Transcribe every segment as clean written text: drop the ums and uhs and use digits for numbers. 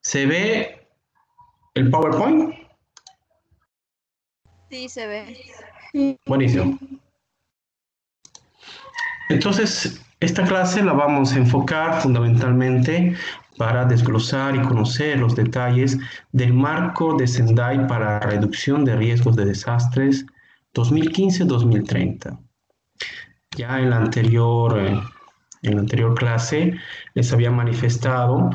¿Se ve el PowerPoint? Sí, se ve. Buenísimo. Entonces, esta clase la vamos a enfocar fundamentalmente para desglosar y conocer los detalles del marco de Sendai para reducción de riesgos de desastres 2015-2030. Ya en la anterior clase les había manifestado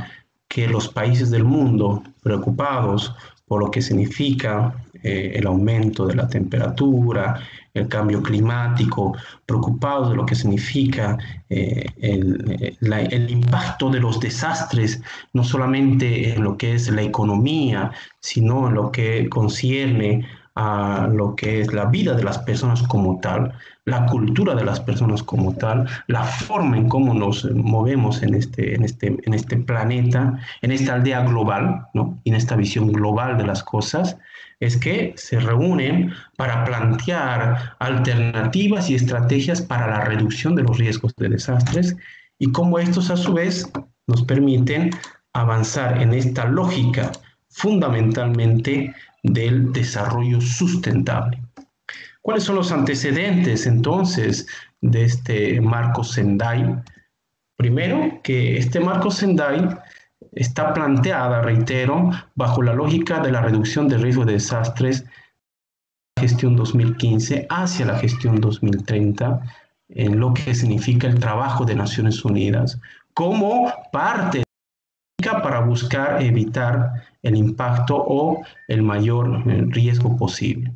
que los países del mundo preocupados por lo que significa el aumento de la temperatura, el cambio climático, preocupados de lo que significa el impacto de los desastres, no solamente en lo que es la economía, sino en lo que concierne a lo que es la vida de las personas como tal, la cultura de las personas como tal, la forma en cómo nos movemos en este planeta, en esta aldea global, ¿no? Y en esta visión global de las cosas, es que se reúnen para plantear alternativas y estrategias para la reducción de los riesgos de desastres y cómo estos a su vez nos permiten avanzar en esta lógica fundamentalmente del desarrollo sustentable. ¿Cuáles son los antecedentes entonces de este marco Sendai? Primero, que este marco Sendai está planteada, reitero, bajo la lógica de la reducción de riesgo de desastres de la gestión 2015 hacia la gestión 2030, en lo que significa el trabajo de Naciones Unidas, como parte para buscar evitar el impacto o el mayor riesgo posible.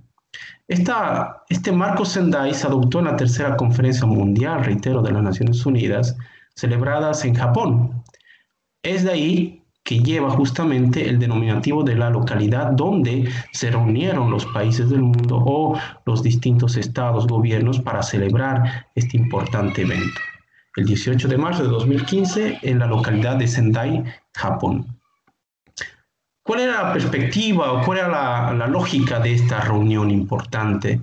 Este marco Sendai se adoptó en la tercera conferencia mundial, reitero, de las Naciones Unidas, celebradas en Japón. Es de ahí que lleva justamente el denominativo de la localidad donde se reunieron los países del mundo o los distintos estados, gobiernos para celebrar este importante evento. El 18 de marzo de 2015 en la localidad de Sendai, Japón. ¿Cuál era la perspectiva o cuál era la lógica de esta reunión importante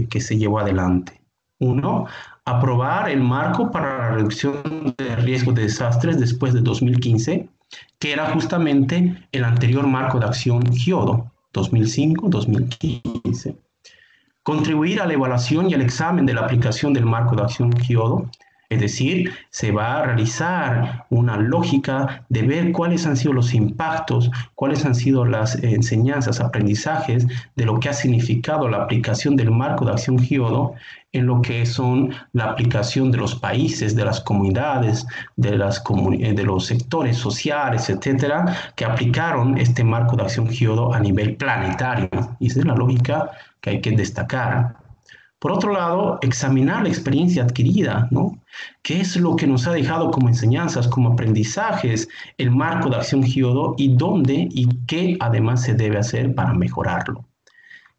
que se llevó adelante? Uno, aprobar el marco para la reducción de riesgos de desastres después de 2015, que era justamente el anterior marco de acción Kyoto, 2005-2015. Contribuir a la evaluación y al examen de la aplicación del marco de acción Kyoto, es decir, se va a realizar una lógica de ver cuáles han sido los impactos, cuáles han sido las enseñanzas, aprendizajes de lo que ha significado la aplicación del marco de acción Kyoto en lo que son la aplicación de los países, de las comunidades, de los sectores sociales, etcétera, que aplicaron este marco de acción Kyoto a nivel planetario. Y esa es la lógica que hay que destacar. Por otro lado, examinar la experiencia adquirida, ¿no? ¿Qué es lo que nos ha dejado como enseñanzas, como aprendizajes, el marco de acción Kyoto y dónde y qué además se debe hacer para mejorarlo?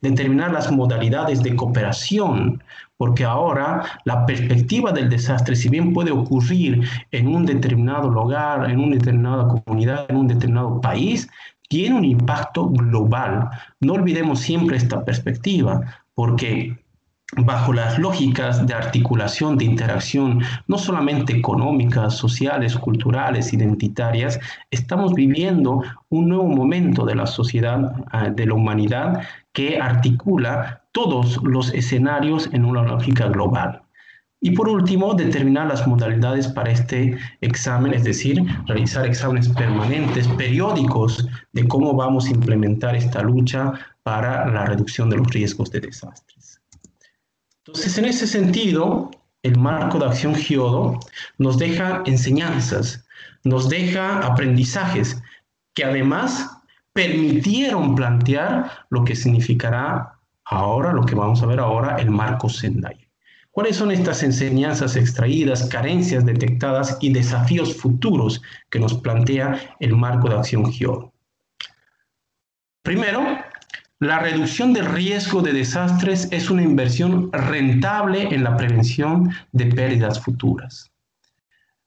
Determinar las modalidades de cooperación, porque ahora la perspectiva del desastre, si bien puede ocurrir en un determinado lugar, en una determinada comunidad, en un determinado país, tiene un impacto global. No olvidemos siempre esta perspectiva, porque bajo las lógicas de articulación, de interacción, no solamente económicas, sociales, culturales, identitarias, estamos viviendo un nuevo momento de la sociedad, de la humanidad, que articula todos los escenarios en una lógica global. Y por último, determinar las modalidades para este examen, es decir, realizar exámenes permanentes, periódicos, de cómo vamos a implementar esta lucha para la reducción de los riesgos de desastres. Entonces, en ese sentido, el marco de acción Kyoto nos deja enseñanzas, nos deja aprendizajes que además permitieron plantear lo que significará ahora, lo que vamos a ver ahora, el marco Sendai. ¿Cuáles son estas enseñanzas extraídas, carencias detectadas y desafíos futuros que nos plantea el marco de acción Kyoto? Primero, la reducción del riesgo de desastres es una inversión rentable en la prevención de pérdidas futuras.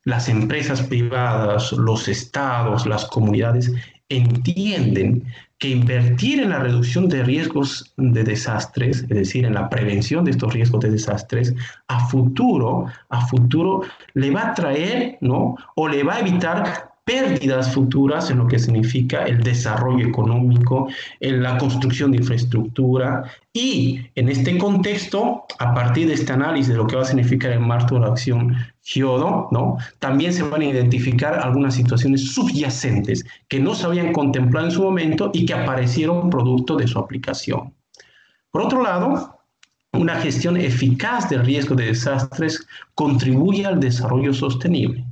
Las empresas privadas, los estados, las comunidades entienden que invertir en la reducción de riesgos de desastres, es decir, en la prevención de estos riesgos de desastres, a futuro le va a traer, ¿no? O le va a evitar pérdidas futuras en lo que significa el desarrollo económico, en la construcción de infraestructura y en este contexto, a partir de este análisis de lo que va a significar el marco de acción Kyoto, ¿no? También se van a identificar algunas situaciones subyacentes que no se habían contemplado en su momento y que aparecieron producto de su aplicación. Por otro lado, una gestión eficaz del riesgo de desastres contribuye al desarrollo sostenible.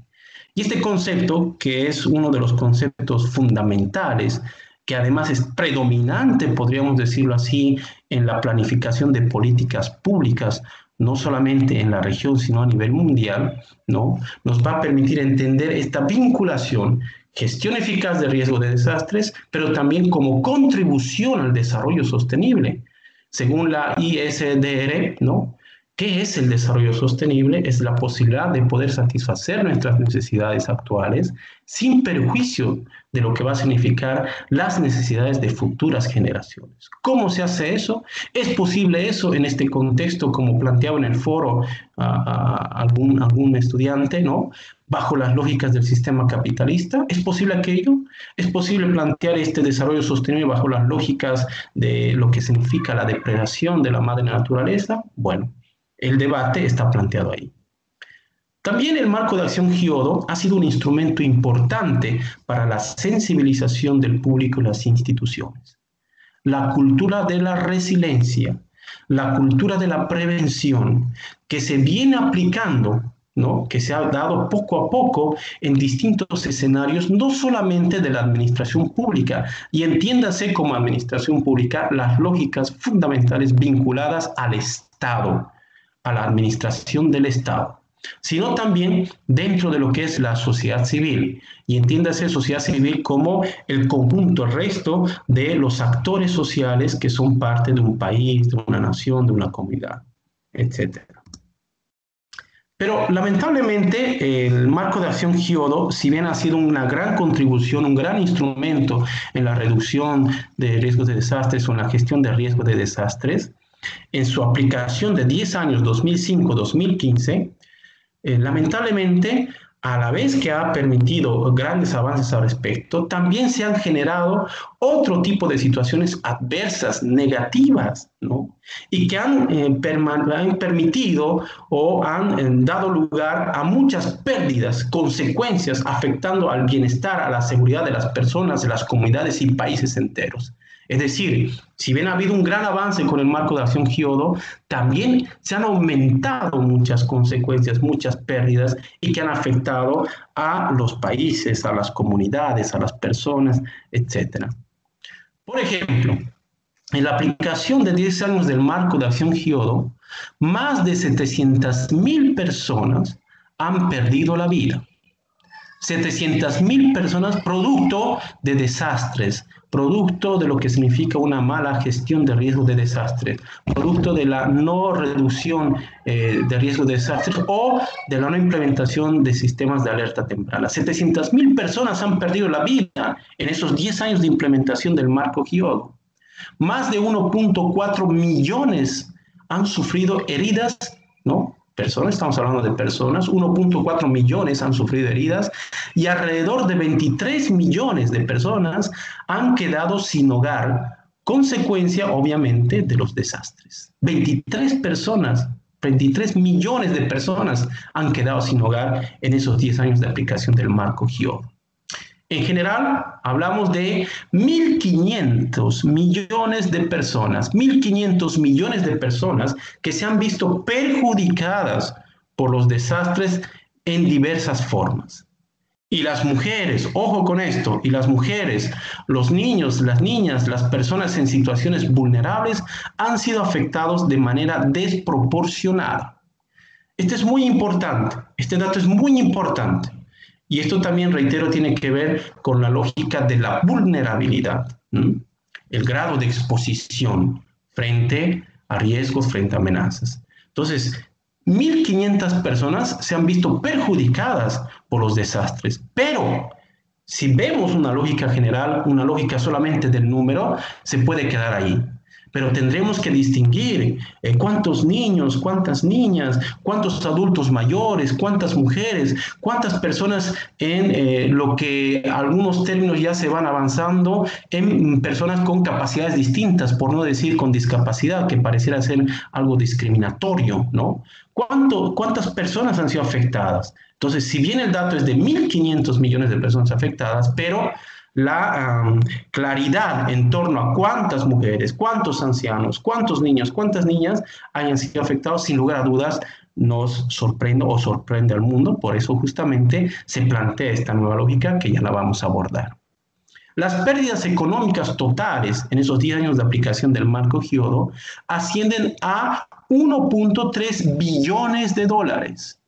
Y este concepto, que es uno de los conceptos fundamentales, que además es predominante, podríamos decirlo así, en la planificación de políticas públicas, no solamente en la región, sino a nivel mundial, ¿no? Nos va a permitir entender esta vinculación, gestión eficaz de riesgo de desastres, pero también como contribución al desarrollo sostenible. Según la ISDR, ¿no? ¿Qué es el desarrollo sostenible? Es la posibilidad de poder satisfacer nuestras necesidades actuales sin perjuicio de lo que va a significar las necesidades de futuras generaciones. ¿Cómo se hace eso? ¿Es posible eso en este contexto, como planteaba en el foro algún estudiante, ¿no? Bajo las lógicas del sistema capitalista? ¿Es posible aquello? ¿Es posible plantear este desarrollo sostenible bajo las lógicas de lo que significa la depredación de la madre naturaleza? Bueno, el debate está planteado ahí. También el marco de acción Kyoto ha sido un instrumento importante para la sensibilización del público y las instituciones. La cultura de la resiliencia, la cultura de la prevención, que se viene aplicando, ¿no? Que se ha dado poco a poco en distintos escenarios, no solamente de la administración pública, y entiéndase como administración pública las lógicas fundamentales vinculadas al Estado, a la administración del Estado, sino también dentro de lo que es la sociedad civil. Y entiéndase sociedad civil como el conjunto, el resto de los actores sociales que son parte de un país, de una nación, de una comunidad, etc. Pero lamentablemente el marco de acción Kyoto, si bien ha sido una gran contribución, un gran instrumento en la reducción de riesgos de desastres o en la gestión de riesgos de desastres, en su aplicación de 10 años, 2005-2015, lamentablemente, a la vez que ha permitido grandes avances al respecto, también se han generado otro tipo de situaciones adversas, negativas, ¿no? Y que han permitido o han dado lugar a muchas pérdidas, consecuencias, afectando al bienestar, a la seguridad de las personas, de las comunidades y países enteros. Es decir, si bien ha habido un gran avance con el marco de acción Kyoto, también se han aumentado muchas consecuencias, muchas pérdidas y que han afectado a los países, a las comunidades, a las personas, etc. Por ejemplo, en la aplicación de 10 años del marco de acción Kyoto, más de 700.000 personas han perdido la vida. 700.000 personas producto de desastres, producto de lo que significa una mala gestión de riesgo de desastres, producto de la no reducción de riesgo de desastres o de la no implementación de sistemas de alerta temprana. 700.000 personas han perdido la vida en esos 10 años de implementación del marco Kyoto. Más de 1.4 millones han sufrido heridas, ¿no? Personas, estamos hablando de personas, 1.4 millones han sufrido heridas y alrededor de 23 millones de personas han quedado sin hogar, consecuencia obviamente de los desastres. 23 millones de personas han quedado sin hogar en esos 10 años de aplicación del marco Kyoto. En general, hablamos de 1.500 millones de personas, 1.500 millones de personas que se han visto perjudicadas por los desastres en diversas formas. Y las mujeres, ojo con esto, y las mujeres, los niños, las niñas, las personas en situaciones vulnerables han sido afectados de manera desproporcionada. Este es muy importante, este dato es muy importante. Y esto también, reitero, tiene que ver con la lógica de la vulnerabilidad, el grado de exposición frente a riesgos, frente a amenazas. Entonces, 1.500 personas se han visto perjudicadas por los desastres, pero si vemos una lógica general, una lógica solamente del número, se puede quedar ahí. pero tendremos que distinguir cuántos niños, cuántas niñas, cuántos adultos mayores, cuántas mujeres, cuántas personas en lo que algunos términos ya se van avanzando en personas con capacidades distintas, por no decir con discapacidad, que pareciera ser algo discriminatorio, ¿no? ¿Cuántas personas han sido afectadas? Entonces, si bien el dato es de 1.500 millones de personas afectadas, pero la claridad en torno a cuántas mujeres, cuántos ancianos, cuántos niños, cuántas niñas hayan sido afectados, sin lugar a dudas, nos sorprende o sorprende al mundo. Por eso justamente se plantea esta nueva lógica que ya la vamos a abordar. Las pérdidas económicas totales en esos 10 años de aplicación del marco Kyoto ascienden a 1.3 billones de dólares.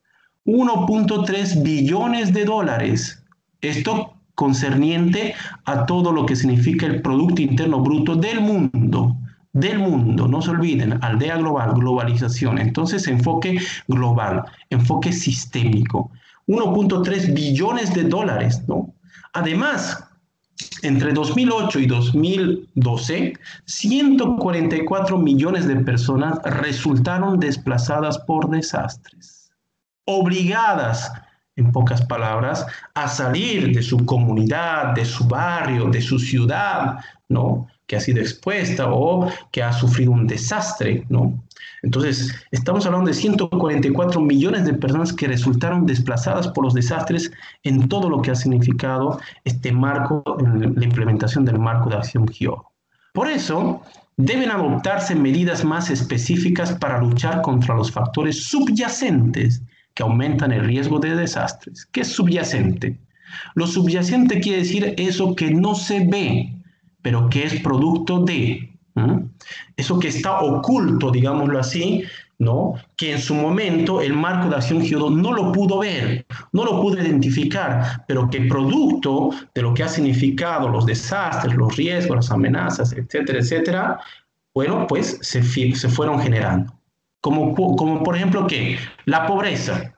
1.3 billones de dólares. Esto concerniente a todo lo que significa el Producto Interno Bruto del mundo, no se olviden, aldea global, globalización, entonces enfoque global, enfoque sistémico, 1.3 billones de dólares, ¿no? Además, entre 2008 y 2012, 144 millones de personas resultaron desplazadas por desastres, obligadas, en pocas palabras, a salir de su comunidad, de su barrio, de su ciudad, ¿no? Que ha sido expuesta o que ha sufrido un desastre, ¿no? Entonces, estamos hablando de 144 millones de personas que resultaron desplazadas por los desastres en todo lo que ha significado este marco, la implementación del marco de acción Kyoto. Por eso, deben adoptarse medidas más específicas para luchar contra los factores subyacentes que aumentan el riesgo de desastres. ¿Qué es subyacente? Lo subyacente quiere decir eso que no se ve, pero que es producto de, eso que está oculto, digámoslo así, ¿no? Que en su momento el marco de acción Kyoto no lo pudo ver, no lo pudo identificar, pero que producto de lo que ha significado los desastres, los riesgos, las amenazas, etcétera, etcétera, bueno, pues se fueron generando. Como por ejemplo que la pobreza.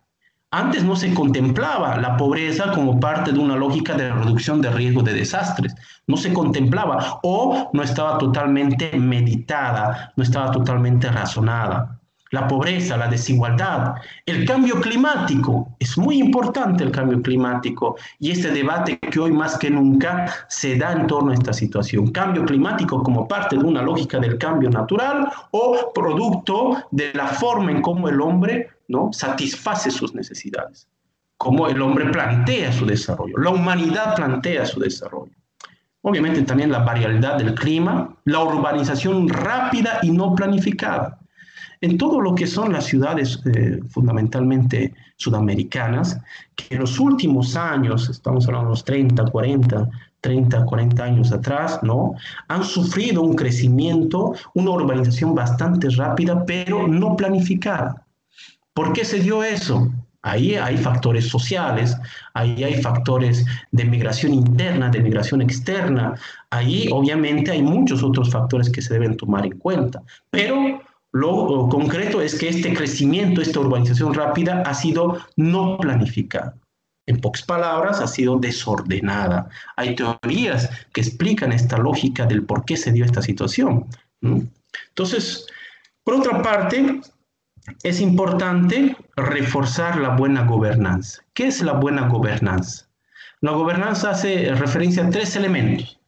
Antes no se contemplaba la pobreza como parte de una lógica de reducción de riesgo de desastres. No se contemplaba o no estaba totalmente meditada, no estaba totalmente razonada. La pobreza, la desigualdad, el cambio climático. Es muy importante el cambio climático y este debate que hoy más que nunca se da en torno a esta situación. Cambio climático como parte de una lógica del cambio natural o producto de la forma en cómo el hombre, ¿no?, satisface sus necesidades, cómo el hombre plantea su desarrollo, la humanidad plantea su desarrollo. Obviamente también la variabilidad del clima, la urbanización rápida y no planificada. En todo lo que son las ciudades fundamentalmente sudamericanas, que en los últimos años, estamos hablando de los 30, 40 años atrás, ¿no?, han sufrido un crecimiento, una urbanización bastante rápida, pero no planificada. ¿Por qué se dio eso? Ahí hay factores sociales, ahí hay factores de migración interna, de migración externa, ahí obviamente hay muchos otros factores que se deben tomar en cuenta, pero lo concreto es que este crecimiento, esta urbanización rápida ha sido no planificada. En pocas palabras, ha sido desordenada. Hay teorías que explican esta lógica del por qué se dio esta situación, ¿no? Entonces, por otra parte, es importante reforzar la buena gobernanza. ¿Qué es la buena gobernanza? La gobernanza hace referencia a 3 elementos.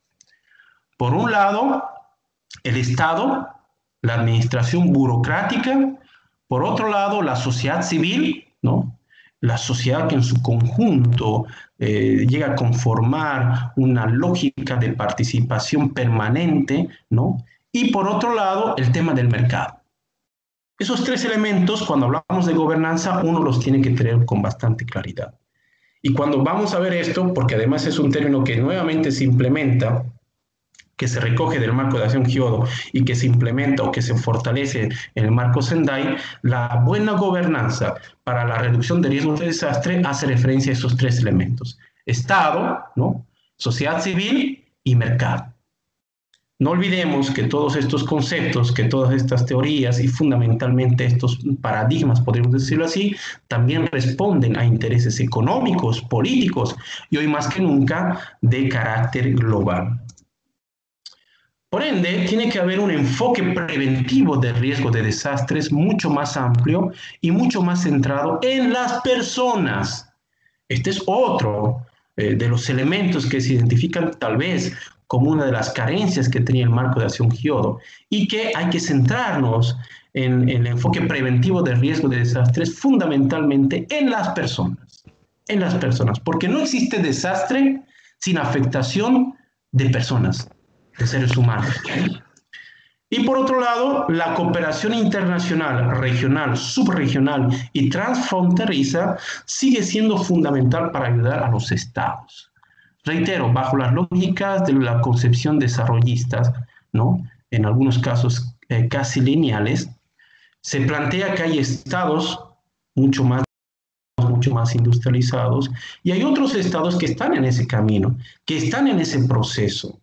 Por un lado, el Estado, la administración burocrática. Por otro lado, la sociedad civil, ¿no?, la sociedad que en su conjunto llega a conformar una lógica de participación permanente, ¿no? Y por otro lado, el tema del mercado. Esos 3 elementos, cuando hablamos de gobernanza, uno los tiene que tener con bastante claridad. Y cuando vamos a ver esto, porque además es un término que nuevamente se implementa, que se recoge del marco de acción Kyoto y que se implementa o que se fortalece en el marco Sendai, la buena gobernanza para la reducción de riesgos de desastre hace referencia a esos 3 elementos: Estado, ¿no?, sociedad civil y mercado. No olvidemos que todos estos conceptos, que todas estas teorías y fundamentalmente estos paradigmas, podríamos decirlo así, también responden a intereses económicos, políticos y hoy más que nunca de carácter global. Por ende, tiene que haber un enfoque preventivo del riesgo de desastres mucho más amplio y mucho más centrado en las personas. Este es otro de los elementos que se identifican tal vez como una de las carencias que tenía el marco de acción Kyoto y que hay que centrarnos en el enfoque preventivo del riesgo de desastres fundamentalmente en las personas, porque no existe desastre sin afectación de personas, de seres humanos. Y por otro lado, la cooperación internacional, regional, subregional y transfronteriza sigue siendo fundamental para ayudar a los estados. Reitero, bajo las lógicas de la concepción desarrollista, ¿no? En algunos casos casi lineales, se plantea que hay estados mucho más industrializados y hay otros estados que están en ese camino, que están en ese proceso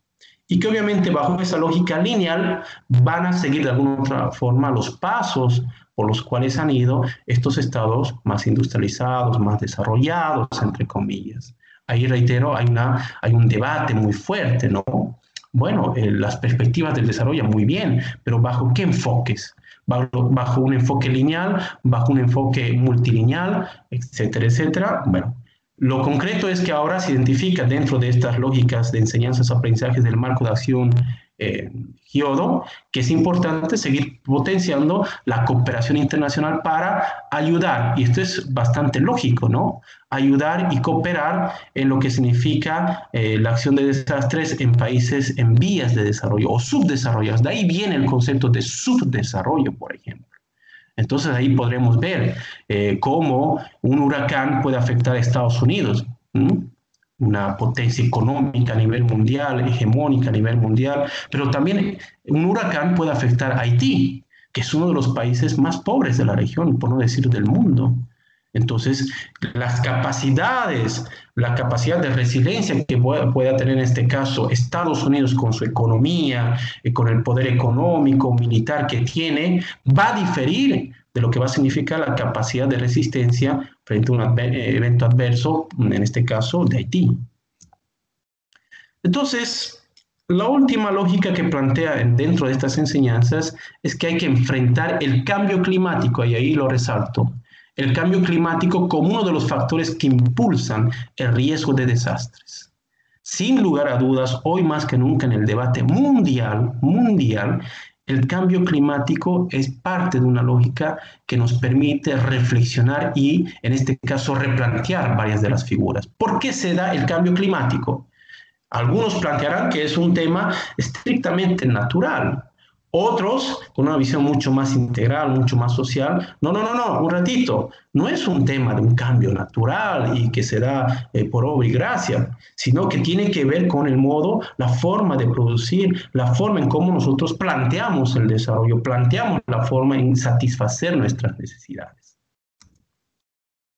y que obviamente bajo esa lógica lineal van a seguir de alguna otra forma los pasos por los cuales han ido estos estados más industrializados, más desarrollados, entre comillas. Ahí reitero, hay un debate muy fuerte, ¿no? Bueno, las perspectivas del desarrollo muy bien, pero ¿bajo qué enfoques? Bajo un enfoque lineal, bajo un enfoque multilineal, etcétera, etcétera. Bueno, lo concreto es que ahora se identifica dentro de estas lógicas de enseñanzas aprendizajes del marco de acción Kyoto, que es importante seguir potenciando la cooperación internacional para ayudar, y esto es bastante lógico, ¿no? Ayudar y cooperar en lo que significa la acción de desastres en países en vías de desarrollo o subdesarrollados. De ahí viene el concepto de subdesarrollo, por ejemplo. Entonces ahí podremos ver cómo un huracán puede afectar a Estados Unidos, una potencia económica a nivel mundial, hegemónica a nivel mundial, pero también un huracán puede afectar a Haití, que es uno de los países más pobres de la región, por no decir del mundo. Entonces, la capacidad de resiliencia que pueda tener en este caso Estados Unidos con su economía, con el poder económico, militar que tiene, va a diferir de lo que va a significar la capacidad de resistencia frente a un evento adverso, en este caso de Haití. Entonces, la última lógica que plantea dentro de estas enseñanzas es que hay que enfrentar el cambio climático, y ahí lo resalto, el cambio climático como uno de los factores que impulsan el riesgo de desastres. Sin lugar a dudas, hoy más que nunca en el debate mundial, el cambio climático es parte de una lógica que nos permite reflexionar y, en este caso, replantear varias de las figuras. ¿Por qué se da el cambio climático? Algunos plantearán que es un tema estrictamente natural. Otros, con una visión mucho más integral, mucho más social, no, un ratito, no es un tema de un cambio natural y que se da por obra y gracia, sino que tiene que ver con el modo, la forma de producir, la forma en cómo nosotros planteamos el desarrollo, planteamos la forma en satisfacer nuestras necesidades.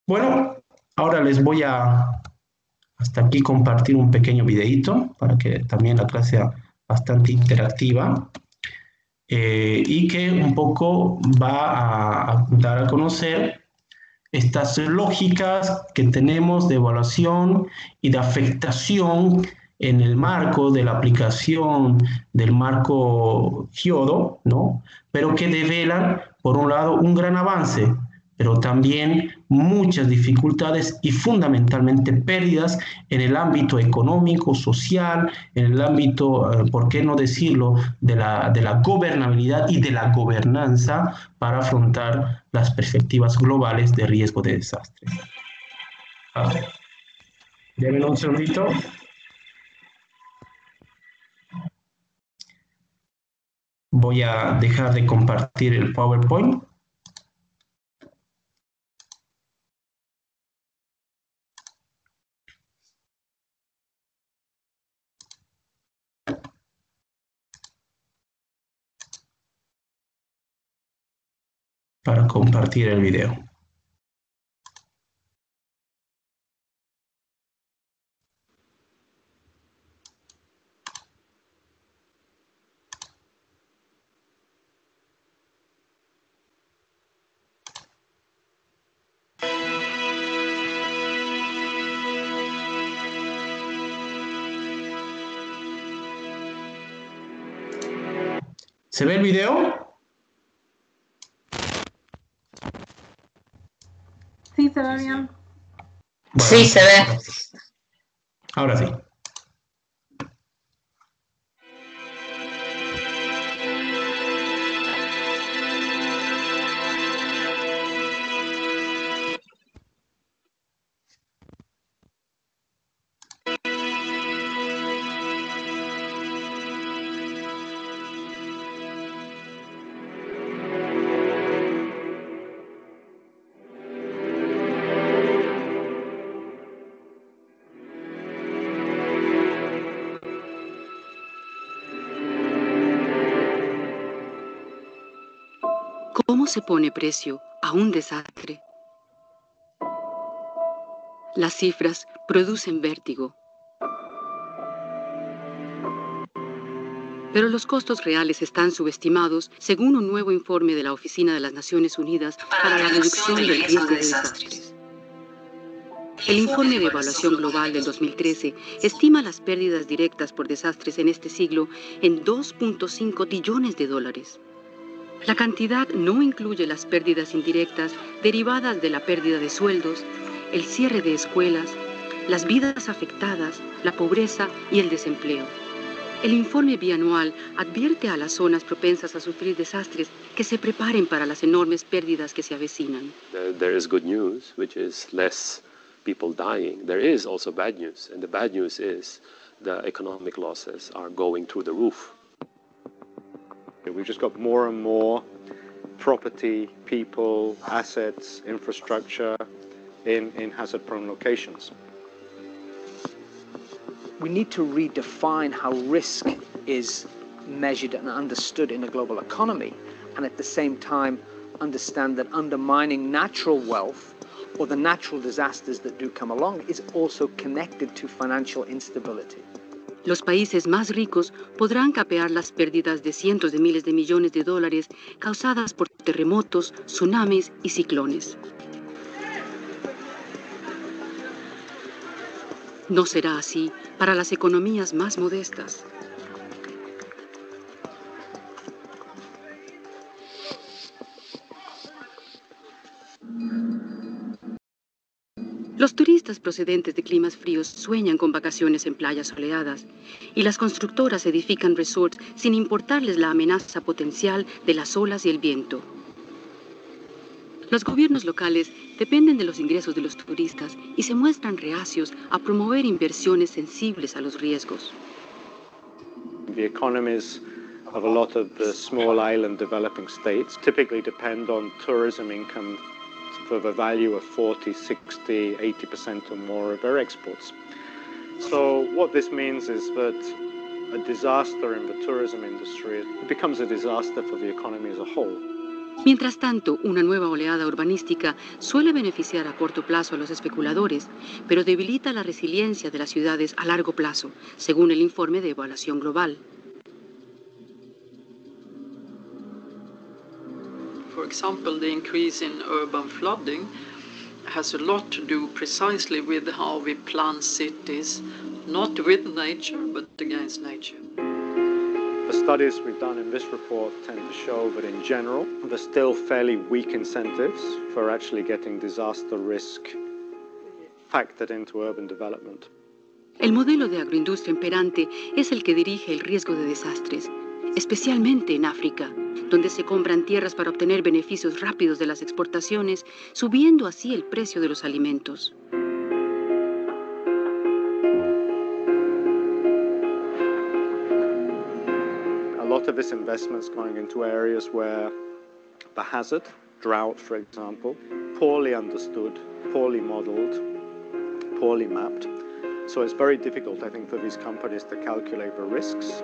Bueno, ahora les voy a hasta aquí compartir un pequeño videito para que también la clase sea bastante interactiva y que un poco va a dar a conocer estas lógicas que tenemos de evaluación y de afectación en el marco de la aplicación del marco Kyoto, ¿no? Pero que develan, por un lado, un gran avance, pero también muchas dificultades y fundamentalmente pérdidas en el ámbito económico, social, en el ámbito, por qué no decirlo, de la gobernabilidad y de la gobernanza para afrontar las perspectivas globales de riesgo de desastre. A ver, denme un segundito. Voy a dejar de compartir el PowerPoint. Para compartir el video. ¿Se ve el video? Sí, se ve bien. Bueno, sí, se ve. Ahora sí. ¿Cómo se pone precio a un desastre? Las cifras producen vértigo. Pero los costos reales están subestimados según un nuevo informe de la Oficina de las Naciones Unidas para la reducción del riesgo de desastres. El informe de evaluación global del 2013 estima las pérdidas directas por desastres en este siglo en 2.5 billones de dólares. La cantidad no incluye las pérdidas indirectas derivadas de la pérdida de sueldos, el cierre de escuelas, las vidas afectadas, la pobreza y el desempleo. El informe bianual advierte a las zonas propensas a sufrir desastres que se preparen para las enormes pérdidas que se avecinan. There is good news, which is less people dying. There is also bad news, and the bad news is the economic losses are going through the roof. We've just got more and more property, people, assets, infrastructure in hazard-prone locations. We need to redefine how risk is measured and understood in a global economy, and at the same time understand that undermining natural wealth or the natural disasters that do come along is also connected to financial instability. Los países más ricos podrán capear las pérdidas de cientos de miles de millones de dólares causadas por terremotos, tsunamis y ciclones. No será así para las economías más modestas. Los turistas procedentes de climas fríos sueñan con vacaciones en playas soleadas y las constructoras edifican resorts sin importarles la amenaza potencial de las olas y el viento. Los gobiernos locales dependen de los ingresos de los turistas y se muestran reacios a promover inversiones sensibles a los riesgos. The economies of a lot of the small island developing states typically depend on tourism income for the value of 40, 60, 80% or more of their exports. So what this means is that a disaster in the tourism industry becomes a disaster for the economy as a whole. Mientras tanto, una nueva oleada urbanística suele beneficiar a corto plazo a los especuladores, pero debilita la resiliencia de las ciudades a largo plazo, según el informe de evaluación global. For example, the increase in urban flooding has a lot to do precisely with how we plan cities, not with nature, but against nature. The studies we've done in this report tend to show that in general, there's still fairly weak incentives for actually getting disaster risk factored into urban development. El modelo de agroindustria imperante es el que dirige el riesgo de desastres, especialmente en África, donde se compran tierras para obtener beneficios rápidos de las exportaciones, subiendo así el precio de los alimentos. A lot of this investment is going into areas where the hazard, drought for example, poorly understood, poorly modeled, poorly mapped. So it's very difficult, I think, for these companies to calculate the risks.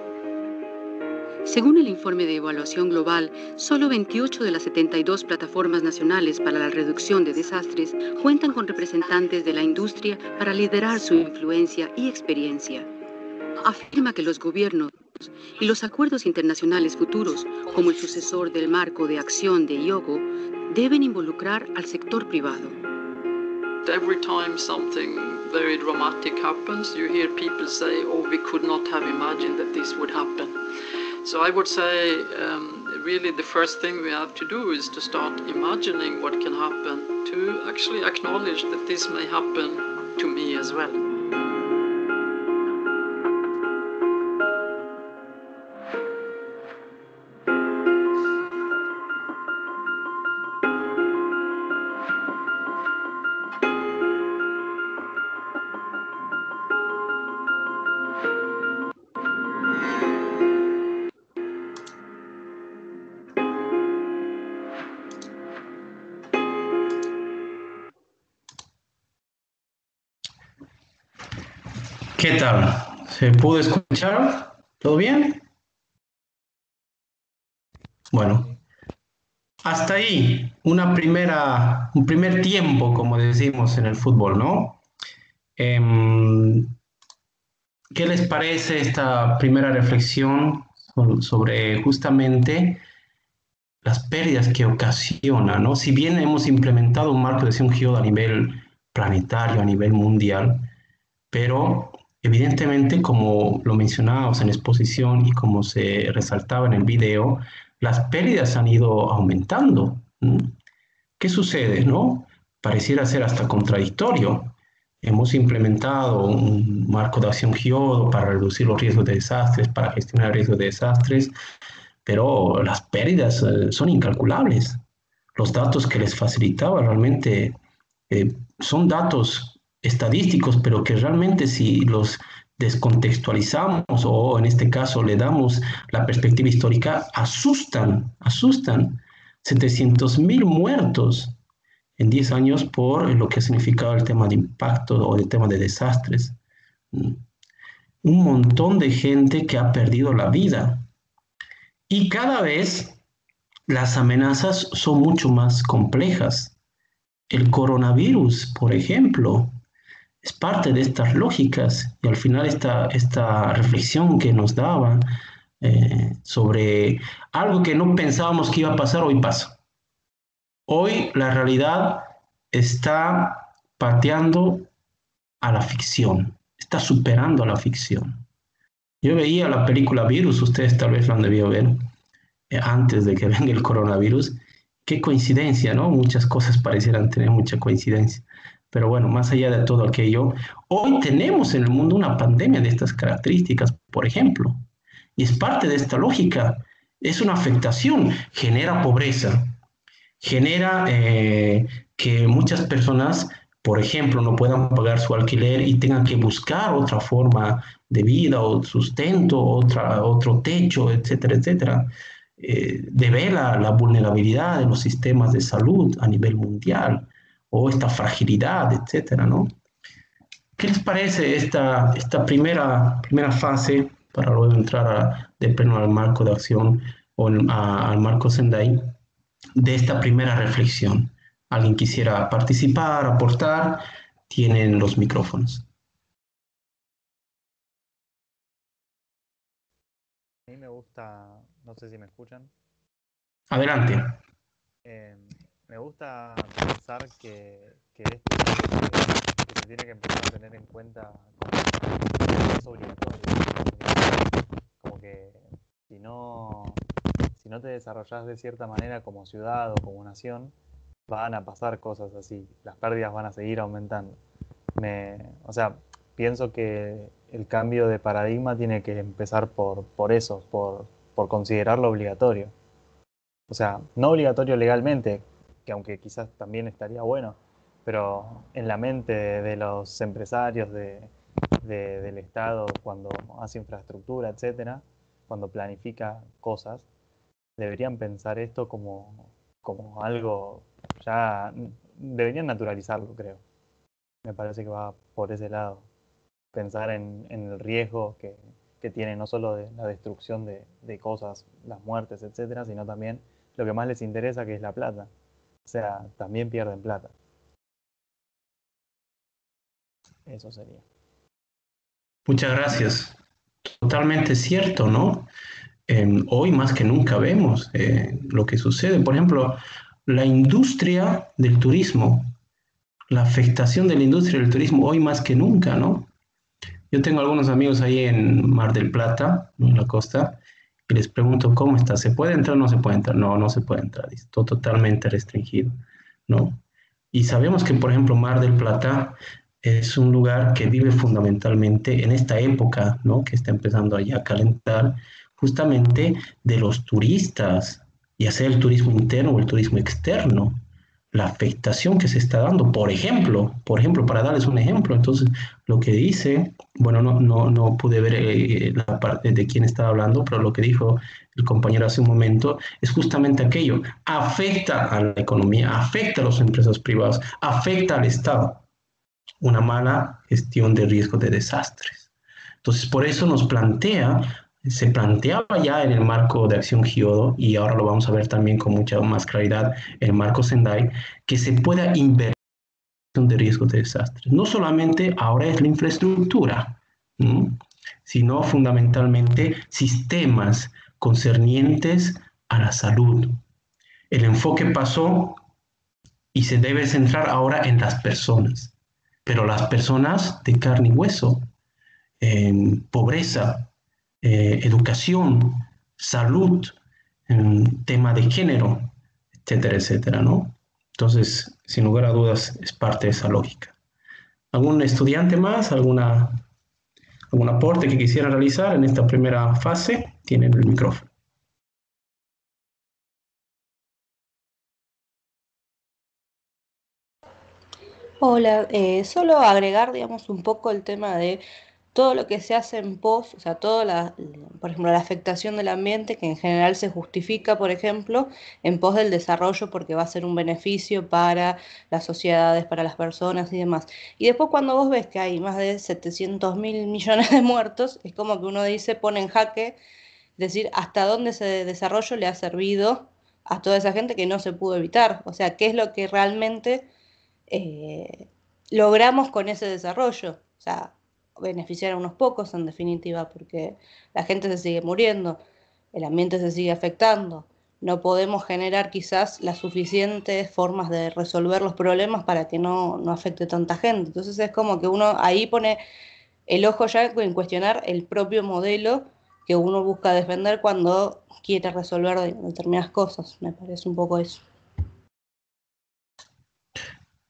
Según el informe de evaluación global, solo 28 de las 72 plataformas nacionales para la reducción de desastres cuentan con representantes de la industria para liderar su influencia y experiencia. Afirma que los gobiernos y los acuerdos internacionales futuros, como el sucesor del marco de acción de Hyogo, deben involucrar al sector privado. Every time something very dramatic happens, you hear people say, "Oh, we could not have imagined that this would happen." So I would say really the first thing we have to do is to start imagining what can happen, to actually acknowledge that this may happen to me as well. ¿Qué tal? ¿Se pudo escuchar? ¿Todo bien? Bueno, hasta ahí un primer tiempo, como decimos en el fútbol, ¿no? ¿Qué les parece esta primera reflexión sobre justamente las pérdidas que ocasiona, ¿no? Si bien hemos implementado un marco de acción GIODO a nivel planetario, a nivel mundial, pero evidentemente, como lo mencionábamos en la exposición y como se resaltaba en el video, las pérdidas han ido aumentando. ¿Qué sucede, no? Pareciera ser hasta contradictorio. Hemos implementado un marco de acción GIODO para reducir los riesgos de desastres, para gestionar riesgos de desastres, pero las pérdidas son incalculables. Los datos que les facilitaba realmente son datos estadísticos, pero que realmente si los descontextualizamos o en este caso le damos la perspectiva histórica, asustan. 700.000 muertos en 10 años por lo que ha significado el tema de impacto o el tema de desastres. Un montón de gente que ha perdido la vida. Y cada vez las amenazas son mucho más complejas. El coronavirus, por ejemplo, es parte de estas lógicas y al final esta reflexión que nos daba sobre algo que no pensábamos que iba a pasar, hoy pasa. Hoy la realidad está pateando a la ficción, está superando a la ficción. Yo veía la película Virus, ustedes tal vez la han debido ver antes de que venga el coronavirus. Qué coincidencia, ¿no? Muchas cosas parecieran tener mucha coincidencia. Pero bueno, más allá de todo aquello, hoy tenemos en el mundo una pandemia de estas características, por ejemplo. Y es parte de esta lógica. Es una afectación, genera pobreza, genera que muchas personas, por ejemplo, no puedan pagar su alquiler y tengan que buscar otra forma de vida o sustento, otro techo, etcétera, etcétera. De ver la vulnerabilidad de los sistemas de salud a nivel mundial o esta fragilidad, etcétera, ¿no? ¿Qué les parece esta primera fase para luego entrar de pleno al marco de acción o al marco Sendai de esta primera reflexión? ¿Alguien quisiera participar, aportar? Tienen los micrófonos. A mí me gusta, no sé si me escuchan. Adelante. Me gusta pensar que esto es algo que se tiene que empezar a tener en cuenta como es obligatorio. Como que si no te desarrollás de cierta manera como ciudad o como nación, van a pasar cosas así. Las pérdidas van a seguir aumentando. O sea, pienso que el cambio de paradigma tiene que empezar por eso, por considerarlo obligatorio. O sea, no obligatorio legalmente, que aunque quizás también estaría bueno, pero en la mente de los empresarios del Estado, cuando hace infraestructura, etcétera, cuando planifica cosas, deberían pensar esto como algo, ya deberían naturalizarlo, creo. Me parece que va por ese lado. Pensar en el riesgo que tiene no solo de la destrucción de cosas, las muertes, etcétera, sino también lo que más les interesa, que es la plata. O sea, también pierden plata. Eso sería. Muchas gracias. Totalmente cierto, ¿no? Hoy más que nunca vemos lo que sucede. Por ejemplo, la industria del turismo, la afectación de la industria del turismo hoy más que nunca, ¿no? Yo tengo algunos amigos ahí en Mar del Plata, en la costa, y les pregunto, ¿cómo está? ¿Se puede entrar o no se puede entrar? No, no se puede entrar, está totalmente restringido, ¿no? Y sabemos que, por ejemplo, Mar del Plata es un lugar que vive fundamentalmente en esta época, ¿no? Que está empezando ya a calentar, justamente de los turistas, ya sea el turismo interno o el turismo externo, la afectación que se está dando, por ejemplo, para darles un ejemplo, entonces lo que dice, bueno, no pude ver la parte de quién estaba hablando, pero lo que dijo el compañero hace un momento es justamente aquello, afecta a la economía, afecta a las empresas privadas, afecta al Estado, una mala gestión de riesgo de desastres. Entonces, por eso se planteaba ya en el marco de Acción Hyodo, y ahora lo vamos a ver también con mucha más claridad en el marco Sendai, que se pueda invertir de riesgo de desastres. No solamente ahora es la infraestructura, sino fundamentalmente sistemas concernientes a la salud. El enfoque pasó y se debe centrar ahora en las personas, pero las personas de carne y hueso, pobreza, educación, salud, tema de género, etcétera, etcétera, ¿no? Entonces, sin lugar a dudas, es parte de esa lógica. ¿Algún estudiante más? ¿Algún aporte que quisiera realizar en esta primera fase? Tienen el micrófono. Hola, solo agregar, digamos, un poco el tema de todo lo que se hace en pos, o sea, por ejemplo, la afectación del ambiente, que en general se justifica, por ejemplo, en pos del desarrollo porque va a ser un beneficio para las sociedades, para las personas y demás. Y después cuando vos ves que hay más de 700.000 millones de muertos, es como que uno dice, pone en jaque, decir, hasta dónde ese desarrollo le ha servido a toda esa gente que no se pudo evitar. O sea, qué es lo que realmente logramos con ese desarrollo. O sea, beneficiar a unos pocos en definitiva, porque la gente se sigue muriendo, el ambiente se sigue afectando. No podemos generar quizás las suficientes formas de resolver los problemas para que no afecte tanta gente. Entonces es como que uno ahí pone el ojo ya en cuestionar el propio modelo que uno busca defender cuando quiere resolver determinadas cosas. Me parece un poco eso.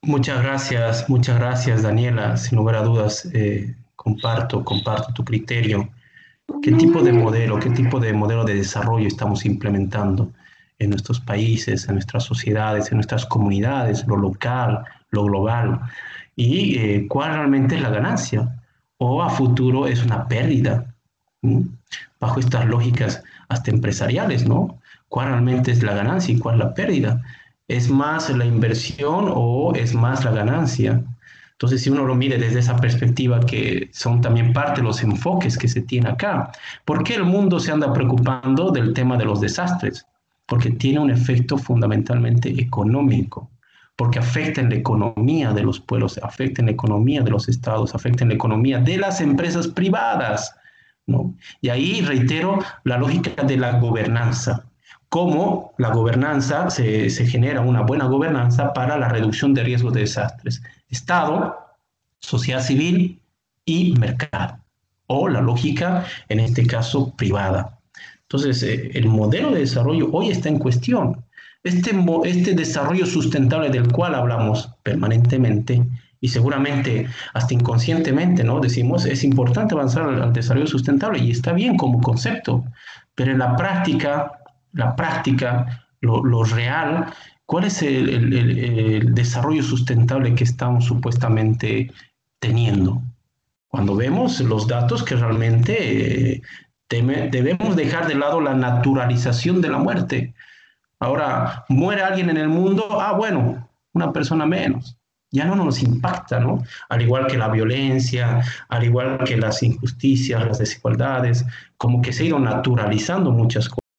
Muchas gracias Daniela, sin lugar a dudas comparto tu criterio. ¿Qué tipo de modelo de desarrollo estamos implementando en nuestros países, en nuestras sociedades, en nuestras comunidades, lo local, lo global? ¿Y cuál realmente es la ganancia? ¿O a futuro es una pérdida? Bajo estas lógicas hasta empresariales, ¿no? ¿Cuál realmente es la ganancia y cuál es la pérdida? ¿Es más la inversión o es más la ganancia? Entonces, si uno lo mide desde esa perspectiva, que son también parte de los enfoques que se tiene acá, ¿por qué el mundo se anda preocupando del tema de los desastres? Porque tiene un efecto fundamentalmente económico, porque afecta en la economía de los pueblos, afecta en la economía de los estados, afecta en la economía de las empresas privadas, ¿no? Y ahí reitero la lógica de la gobernanza. Cómo la gobernanza se genera una buena gobernanza para la reducción de riesgos de desastres. Estado, sociedad civil y mercado. O la lógica, en este caso, privada. Entonces, el modelo de desarrollo hoy está en cuestión. Este desarrollo sustentable del cual hablamos permanentemente y seguramente hasta inconscientemente, ¿no? Decimos, es importante avanzar al desarrollo sustentable y está bien como concepto, pero en la práctica, lo real, ¿cuál es el desarrollo sustentable que estamos supuestamente teniendo? Cuando vemos los datos que realmente debemos dejar de lado la naturalización de la muerte. Ahora, muere alguien en el mundo, bueno, una persona menos. Ya no nos impacta, ¿no? Al igual que la violencia, al igual que las injusticias, las desigualdades, como que se ha ido naturalizando muchas cosas.